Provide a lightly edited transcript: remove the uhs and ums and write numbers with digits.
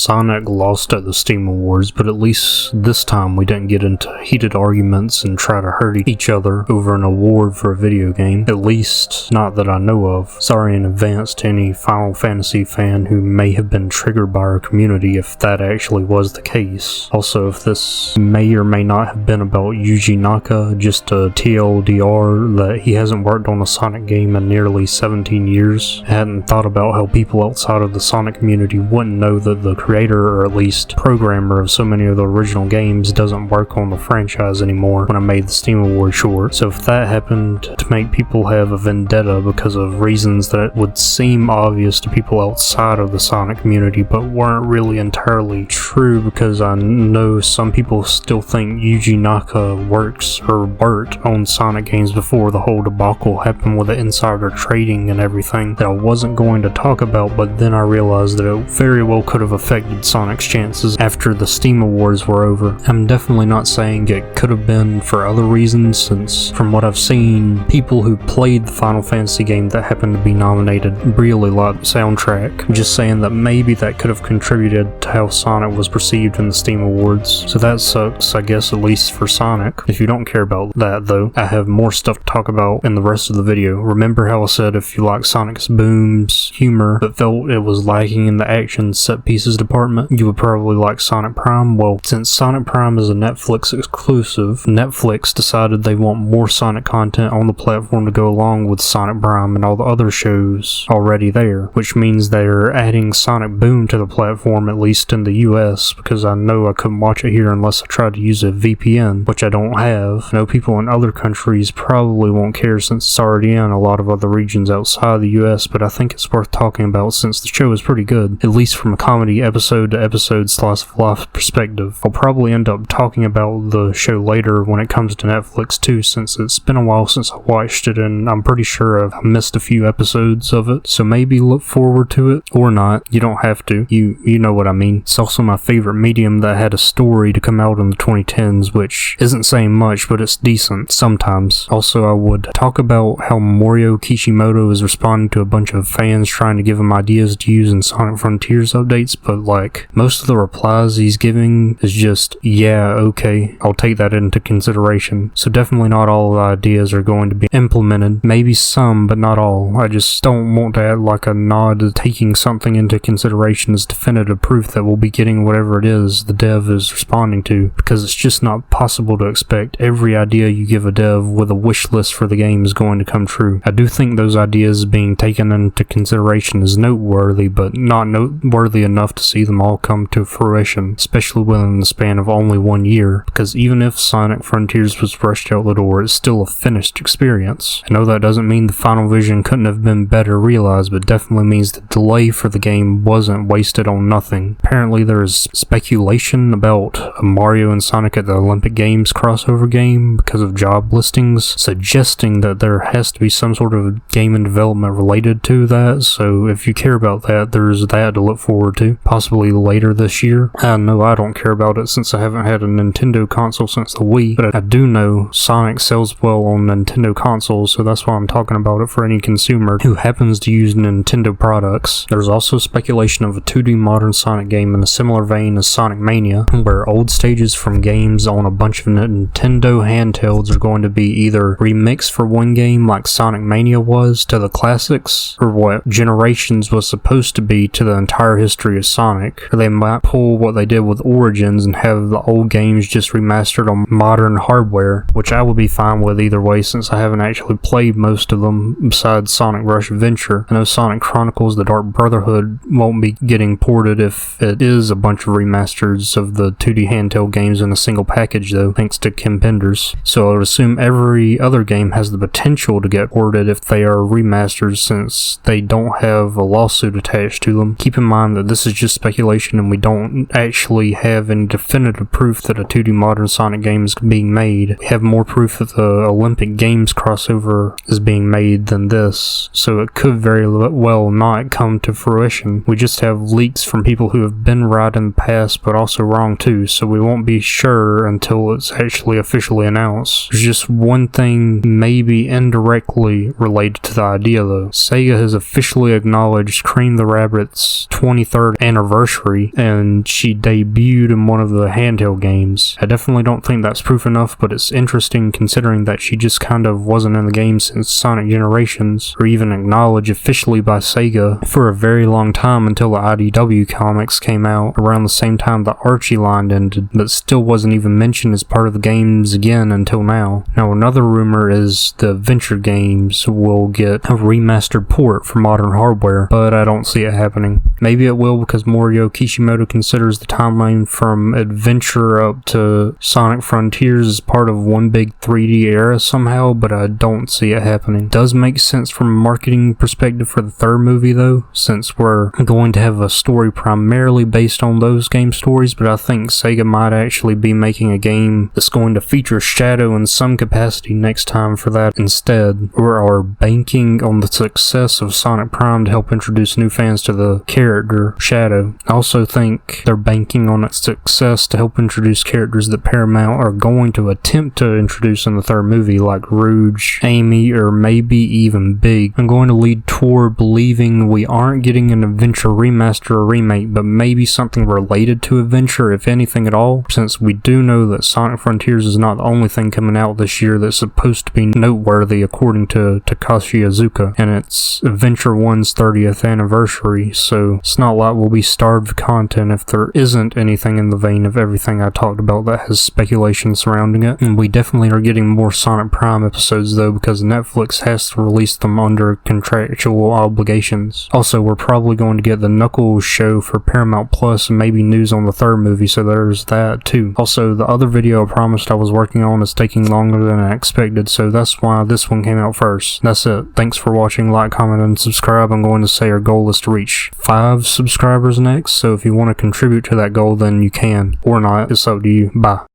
Sonic lost at the Steam Awards, but at least this time we didn't get into heated arguments and try to hurt each other over an award for a video game. At least, not that I know of. Sorry in advance to any Final Fantasy fan who may have been triggered by our community if that actually was the case. Also, if this may or may not have been about Yuji Naka, just a TLDR that he hasn't worked on a Sonic game in nearly 17 years. I hadn't thought about how people outside of the Sonic community wouldn't know that the creator, or at least programmer of so many of the original games, doesn't work on the franchise anymore when I made the Steam Award short. So if that happened to make people have a vendetta because of reasons that would seem obvious to people outside of the Sonic community but weren't really entirely true, because I know some people still think Yuji Naka worked on Sonic games before the whole debacle happened with the insider trading and everything that I wasn't going to talk about, but then I realized that it very well could have affected Sonic's chances after the Steam Awards were over. I'm definitely not saying it could have been for other reasons, since from what I've seen, people who played the Final Fantasy game that happened to be nominated really liked the soundtrack. I'm just saying that maybe that could have contributed to how Sonic was perceived in the Steam Awards. So that sucks, I guess, at least for Sonic. If you don't care about that though, I have more stuff to talk about in the rest of the video. Remember how I said if you like Sonic's booms, humor, but felt it was lacking in the action set pieces department, you would probably like Sonic Prime? Well, since Sonic Prime is a Netflix exclusive, Netflix decided they want more Sonic content on the platform to go along with Sonic Prime and all the other shows already there, which means they're adding Sonic Boom to the platform, at least in the US, because I know I couldn't watch it here unless I tried to use a VPN, which I don't have. I know people in other countries probably won't care since it's already in a lot of other regions outside the US, but I think it's worth talking about since the show is pretty good, at least from a comedy episode to episode /life perspective. I'll probably end up talking about the show later when it comes to Netflix too, since it's been a while since I watched it and I'm pretty sure I've missed a few episodes of it, so maybe look forward to it, or not. You don't have to. You know what I mean. It's also my favorite medium that had a story to come out in the 2010s, which isn't saying much, but it's decent sometimes. Also, I would talk about how Morio Kishimoto is responding to a bunch of fans trying to give him ideas to use in Sonic Frontiers updates, but like, most of the replies he's giving is just, yeah, okay, I'll take that into consideration. So definitely not all the ideas are going to be implemented. Maybe some, but not all. I just don't want to add like a nod to taking something into consideration as definitive proof that we'll be getting whatever it is the dev is responding to, because it's just not possible to expect every idea you give a dev with a wish list for the game is going to come true. I do think those ideas being taken into consideration is noteworthy, but not noteworthy enough to see them all come to fruition, especially within the span of only 1 year, because even if Sonic Frontiers was rushed out the door, it's still a finished experience. I know that doesn't mean the final vision couldn't have been better realized, but definitely means the delay for the game wasn't wasted on nothing. Apparently there is speculation about a Mario and Sonic at the Olympic Games crossover game because of job listings, suggesting that there has to be some sort of game in development related to that, so if you care about that, there's that to look forward to, possibly later this year. I know I don't care about it since I haven't had a Nintendo console since the Wii, but I do know Sonic sells well on Nintendo consoles, so that's why I'm talking about it for any consumer who happens to use Nintendo products. There's also speculation of a 2D modern Sonic game in a similar vein as Sonic Mania, where old stages from games on a bunch of Nintendo handhelds are going to be either remixed for one game like Sonic Mania was to the classics, or what Generations was supposed to be to the entire history of Sonic, or they might pull what they did with Origins and have the old games just remastered on modern hardware, which I would be fine with either way since I haven't actually played most of them besides Sonic Rush Adventure. I know Sonic Chronicles The Dark Brotherhood won't be getting ported if it is a bunch of remasters of the 2D handheld games in a single package though, thanks to Kim Penders. So I would assume every other game has the potential to get ported if they are remasters, since they don't have a lawsuit attached to them. Keep in mind that this is just speculation and we don't actually have any definitive proof that a 2D modern Sonic game is being made. We have more proof that the Olympic Games crossover is being made than this, so it could very well not come to fruition. We just have leaks from people who have been riding been passed, but also wrong too, so we won't be sure until it's actually officially announced. There's just one thing maybe indirectly related to the idea though. Sega has officially acknowledged Cream the Rabbit's 23rd anniversary, and she debuted in one of the handheld games. I definitely don't think that's proof enough, but it's interesting considering that she just kind of wasn't in the game since Sonic Generations, or even acknowledged officially by Sega for a very long time until the IDW comics came out around the same time the Archie line ended, but still wasn't even mentioned as part of the games again until now. Now another rumor is the Adventure games will get a remastered port for modern hardware, but I don't see it happening. Maybe it will because Morihiro Kishimoto considers the timeline from Adventure up to Sonic Frontiers as part of one big 3D era somehow, but I don't see it happening. It does make sense from a marketing perspective for the third movie though, since we're going to have a story primarily based on those game stories, but I think Sega might actually be making a game that's going to feature Shadow in some capacity next time for that instead, or are banking on the success of Sonic Prime to help introduce new fans to the character Shadow. I also think they're banking on its success to help introduce characters that Paramount are going to attempt to introduce in the third movie, like Rouge, Amy, or maybe even Big. I'm going to lead toward believing we aren't getting an Adventure remaster or remake, but maybe something related to Adventure, if anything at all, since we do know that Sonic Frontiers is not the only thing coming out this year that's supposed to be noteworthy according to Takashi Iizuka, and it's Adventure 1's 30th anniversary, so it's not like we'll be starved of content if there isn't anything in the vein of everything I talked about that has speculation surrounding it. And we definitely are getting more Sonic Prime episodes though, because Netflix has to release them under contractual obligations. Also, we're probably going to get the Knuckles show for Paramount Plus and maybe news on the third movie, so there's that too. Also, the other video I promised I was working on is taking longer than I expected, so that's why this one came out first. That's it. Thanks for watching. Like, comment, and subscribe. I'm going to say our goal is to reach 5 subscribers next, so if you want to contribute to that goal, then you can. Or not. It's up to you. Bye.